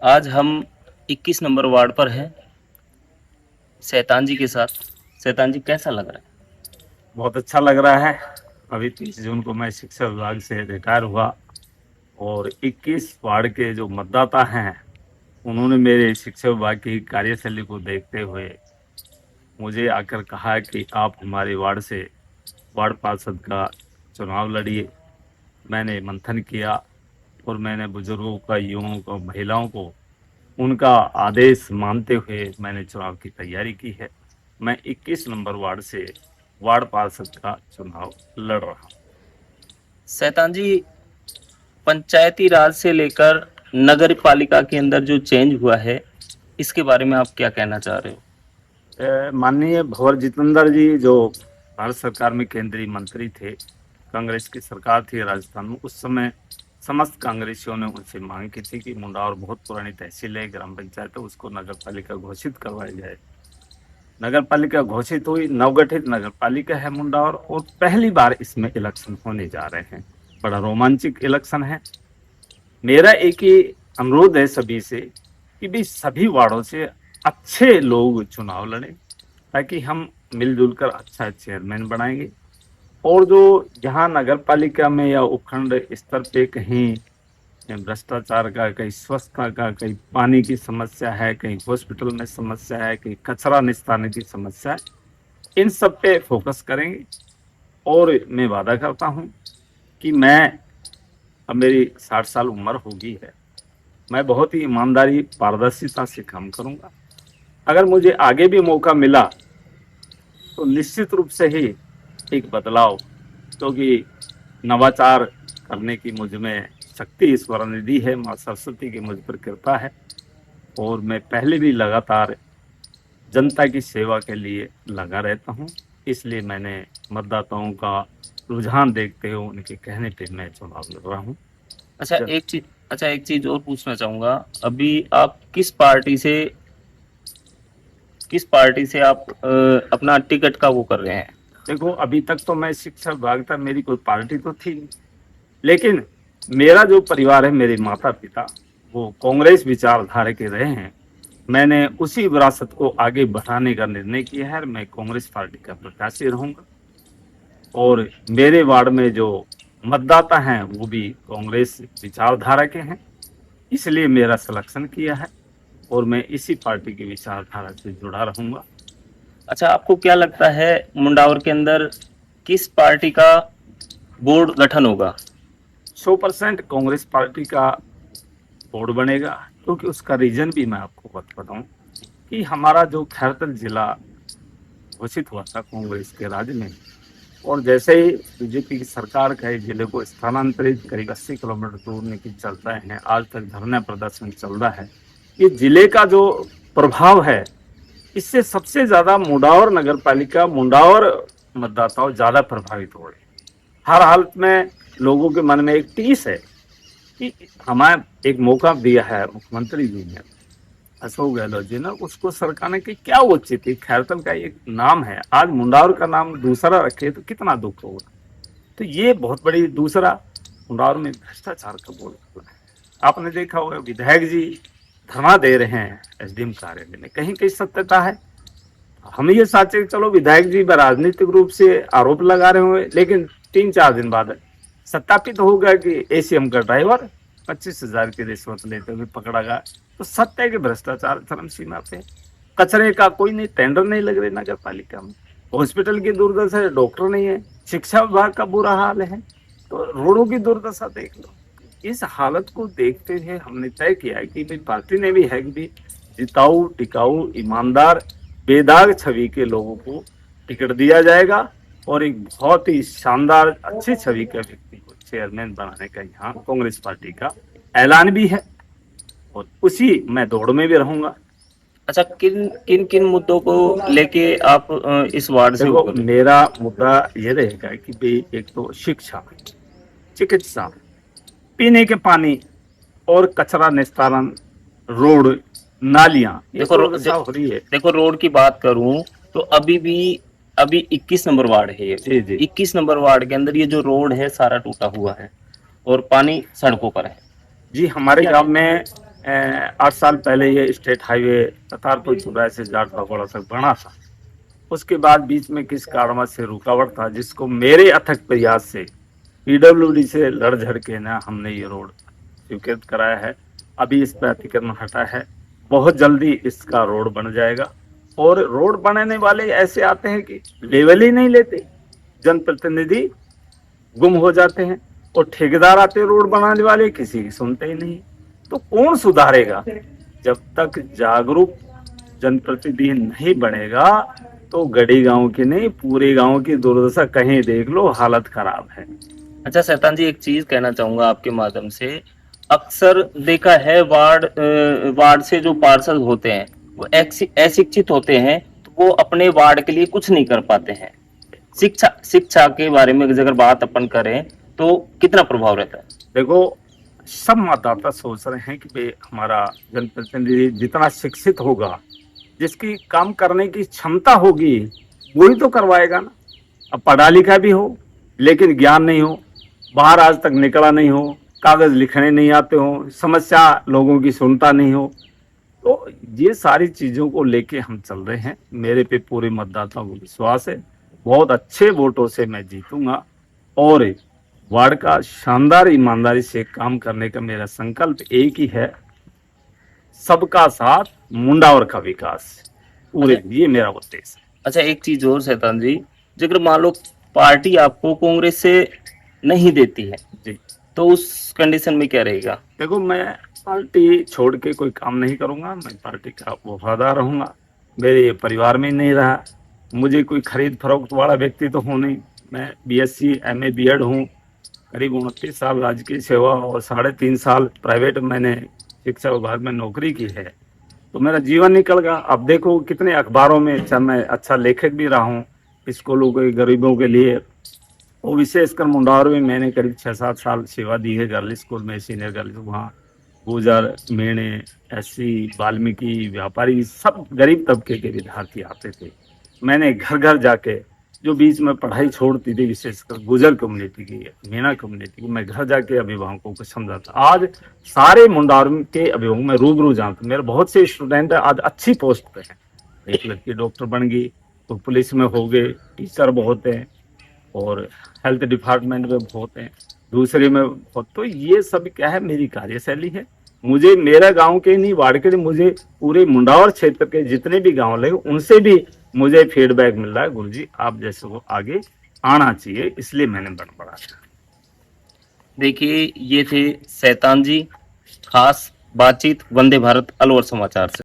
आज हम 21 number ward पर हैं शैतान जी के साथ। शैतान जी, कैसा लग रहा है? बहुत अच्छा लग रहा है। अभी 30 जून को मैं शिक्षा विभाग से रिटायर हुआ और 21 वार्ड के जो मतदाता हैं उन्होंने मेरे शिक्षा विभाग की कार्यशैली को देखते हुए मुझे आकर कहा कि आप हमारे वार्ड से वार्ड पार्षद का चुनाव लड़िए। मैंने मंथन किया और मैंने बुजुर्गों का, युवाओं को, महिलाओं को उनका आदेश मानते हुए मैंने चुनाव की तैयारी की है। मैं 21 नंबर वार्ड से वार्ड पार्षद का चुनाव लड़ रहा हूँ। शैतान जी, पंचायती राज से लेकर नगर पालिका के अंदर जो चेंज हुआ है, इसके बारे में आप क्या कहना चाह रहे हो? माननीय भंवर जितेंद्र जी जो भारत सरकार में केंद्रीय मंत्री थे, कांग्रेस की सरकार थी राजस्थान में, उस समय समस्त कांग्रेसियों ने उनसे मांग की थी कि मुंडावर बहुत पुरानी तहसील है, ग्राम पंचायत है, उसको नगर पालिका घोषित करवाया जाए। नगर पालिका घोषित हुई, नवगठित नगर पालिका है मुंडावर और पहली बार इसमें इलेक्शन होने जा रहे हैं। बड़ा रोमांचक इलेक्शन है। मेरा एक ही अनुरोध है सभी से कि भी सभी वार्डों से अच्छे लोग चुनाव लड़ें ताकि हम मिलजुल कर अच्छा चेयरमैन बनाएंगे। और जो जहाँ नगर पालिका में या उपखंड स्तर पे कहीं भ्रष्टाचार का, कहीं स्वच्छता का, कहीं पानी की समस्या है, कहीं हॉस्पिटल में समस्या है, कहीं कचरा निस्तारने की समस्या है, इन सब पे फोकस करेंगे। और मैं वादा करता हूँ कि मैं, अब मेरी 60 साल उम्र होगी है, मैं बहुत ही ईमानदारी, पारदर्शिता से काम करूंगा। अगर मुझे आगे भी मौका मिला तो निश्चित रूप से ही एक बदलाव, क्योंकि नवाचार करने की मुझ में शक्ति ईश्वर ने दी है, माँ सरस्वती की मुझ पर कृपा है। और मैं पहले भी लगातार जनता की सेवा के लिए लगा रहता हूँ। इसलिए मैंने मतदाताओं का रुझान देखते हुए उनके कहने पे मैं चुनाव लड़ रहा हूँ। अच्छा, एक चीज और पूछना चाहूंगा। अभी आप किस पार्टी से आप अपना टिकट का वो कर रहे हैं? देखो, अभी तक तो मैं शिक्षा विभाग था, मेरी कोई पार्टी तो थी नहीं, लेकिन मेरा जो परिवार है, मेरे माता पिता वो कांग्रेस विचारधारा के रहे हैं। मैंने उसी विरासत को आगे बढ़ाने का निर्णय किया है। मैं कांग्रेस पार्टी का प्रत्याशी रहूंगा और मेरे वार्ड में जो मतदाता हैं वो भी कांग्रेस विचारधारा के हैं, इसलिए मेरा सिलेक्शन किया है और मैं इसी पार्टी की विचारधारा से जुड़ा रहूंगा। अच्छा, आपको क्या लगता है मुंडावर के अंदर किस पार्टी का बोर्ड गठन होगा? 100% कांग्रेस पार्टी का बोर्ड बनेगा, क्योंकि उसका रीजन भी मैं आपको बताऊं कि हमारा जो खैरतल जिला घोषित हुआ था कांग्रेस के राज में, और जैसे ही बीजेपी की सरकार का जिले को स्थानांतरित करीब 80 किलोमीटर दूर निकल चलता है, आज तक धरना प्रदर्शन चल रहा है। ये जिले का जो प्रभाव है, इससे सबसे ज्यादा मुंडावर नगर पालिका, मुंडावर मतदाताओं ज्यादा प्रभावित हो रहे हैं। हर हालत में लोगों के मन में एक टीस है कि हमें एक मौका दिया है मुख्यमंत्री जी ने, अशोक गहलोत जी ने, उसको सरकार की क्या उचित थी। खैरतल का एक नाम है, आज मुंडावर का नाम दूसरा रखे तो कितना दुख होगा। तो ये बहुत बड़ी, दूसरा मुंडावर में भ्रष्टाचार का बोल है। आपने देखा होगा विधायक जी धरना दे रहे हैं एसडीएम कार्यालय में, कहीं कहीं सत्यता है। हम ये सोचे चलो विधायक जी राजनीतिक रूप से आरोप लगा रहे हुए, लेकिन 3-4 दिन बाद सत्यापित हो गया कि एसीएम का ड्राइवर 25,000 की रिश्वत लेते हुए पकड़ा गया। तो सत्य है कि भ्रष्टाचार चरम सीमा पे। कचरे का कोई नहीं, टेंडर नहीं लग रहे नगर पालिका में, हॉस्पिटल की दुर्दशा है, डॉक्टर नहीं है, शिक्षा विभाग का बुरा हाल है, तो रोडों की दुर्दशा देख लो। इस हालत को देखते हुए हमने तय किया कि भाई पार्टी ने भी है कि भी जिताऊ, टिकाऊ, ईमानदार, बेदाग छवि के लोगों को टिकट दिया जाएगा और एक बहुत ही शानदार अच्छी छवि के व्यक्ति को चेयरमैन बनाने का यहाँ कांग्रेस पार्टी का ऐलान भी है और उसी मैं दौड़ में भी रहूंगा। अच्छा, किन किन किन मुद्दों को लेके आप इस वार्ड से देखो, होकर रहे? मेरा मुद्दा ये रहेगा कि भाई एक तो शिक्षा, चिकित्सा, पीने के पानी और कचरा निस्तारण, रोड, नालियां, ये देखो दुर्दशा हो रही है। देखो, रोड की बात करूं तो अभी 21 नंबर वार्ड है ये। जी जी 21 नंबर वार्ड के अंदर ये जो रोड है सारा टूटा हुआ है और पानी सड़कों पर है। जी, हमारे क्या गांव में 8 साल पहले ये स्टेट हाईवे करतारपुर चौराहे से जाट भगोड़ा तक बना था। उसके बाद बीच में किस कारणवश से रुकावट था, जिसको मेरे अथक प्रयास से पीडब्ल्यूडी से लड़ झड़ के ना हमने ये रोड स्वीकृत कराया है। अभी इस पर अतिक्रमण हटा है, बहुत जल्दी इसका रोड बन जाएगा। और रोड बनाने वाले ऐसे आते हैं कि लेवल ही नहीं लेते, जनप्रतिनिधि गुम हो जाते हैं, और ठेकेदार आते हैं रोड बनाने वाले, किसी की सुनते ही नहीं। तो कौन सुधारेगा? जब तक जागरूक जनप्रतिनिधि नहीं बनेगा तो गढ़ी गांव की नहीं, पूरे गांव की दुर्दशा कहीं देख लो, हालत खराब है। अच्छा शैतान जी, एक चीज कहना चाहूंगा आपके माध्यम से। अक्सर देखा है वार्ड से जो पार्षद होते हैं वो अशिक्षित होते हैं, तो वो अपने वार्ड के लिए कुछ नहीं कर पाते हैं। शिक्षा के बारे में अगर बात अपन करें तो कितना प्रभाव रहता है? देखो, सब मतदाता सोच रहे हैं कि भाई हमारा जनप्रतिनिधि जितना शिक्षित होगा, जिसकी काम करने की क्षमता होगी, वही तो करवाएगा ना। अब पढ़ा लिखा भी हो लेकिन ज्ञान नहीं हो, बाहर आज तक निकला नहीं हो, कागज लिखने नहीं आते हो, समस्या लोगों की सुनता नहीं हो, तो ये सारी चीज़ों को लेके हम चल रहे हैं। मेरे पे पूरे मतदाताओं को विश्वास है, बहुत अच्छे वोटों से मैं जीतूंगा, और वार्ड का शानदार ईमानदारी से काम करने का मेरा संकल्प एक ही है, सबका साथ मुंडावर का विकास। पूरे ये मेरा उद्देश्य है। अच्छा एक चीज और शैतान जी, जिक्र मान लो पार्टी आपको कांग्रेस से नहीं देती है जी, तो उस कंडीशन में क्या रहेगा? देखो, मैं पार्टी छोड़ के कोई काम नहीं करूंगा, मैं पार्टी का वफादार रहूंगा। मेरे परिवार में नहीं रहा, मुझे कोई खरीद फरोख्त वाला व्यक्ति तो हूँ नहीं। मैं बीएससी एमए बीएड हूँ, करीब 29 साल राजकीय सेवा और 3.5 साल प्राइवेट मैंने शिक्षा विभाग में नौकरी की है, तो मेरा जीवन निकल गया। अब देखो कितने अखबारों में, अच्छा मैं अच्छा लेखक भी रहा हूँ स्कूलों के गरीबों के लिए, और विशेषकर मुंडावर में मैंने करीब 6-7 साल सेवा दी है। गर्ल स्कूल में सीनियर गर्ल, वहाँ गुजर, मेणे, एससी, वाल्मीकि, व्यापारी, सब गरीब तबके के विद्यार्थी आते थे। मैंने घर घर जाके, जो बीच में पढ़ाई छोड़ती थी, विशेषकर गुजर कम्युनिटी की, मीणा कम्युनिटी की, मैं घर जाके अभिभावकों को समझाता। आज सारे मुंडावर के अभिभावक मैं रूबरू जानता। मेरे बहुत से स्टूडेंट आज अच्छी पोस्ट पे हैं, एक लड़की डॉक्टर बन गई, तो पुलिस में हो गए, टीचर बहुत हैं, और हेल्थ डिपार्टमेंट में बहुत हैं, दूसरे में बहुत। तो ये सब क्या है, मेरी कार्यशैली है। मुझे मेरा गांव के नहीं, वार्ड के नहीं, मुझे पूरे मुंडावर क्षेत्र के जितने भी गांव लगे उनसे भी मुझे फीडबैक मिल रहा है, गुरुजी आप जैसे को आगे आना चाहिए, इसलिए मैंने बन पड़ा। देखिए ये थे शैतान जी, खास बातचीत वंदे भारत अलवर समाचार से।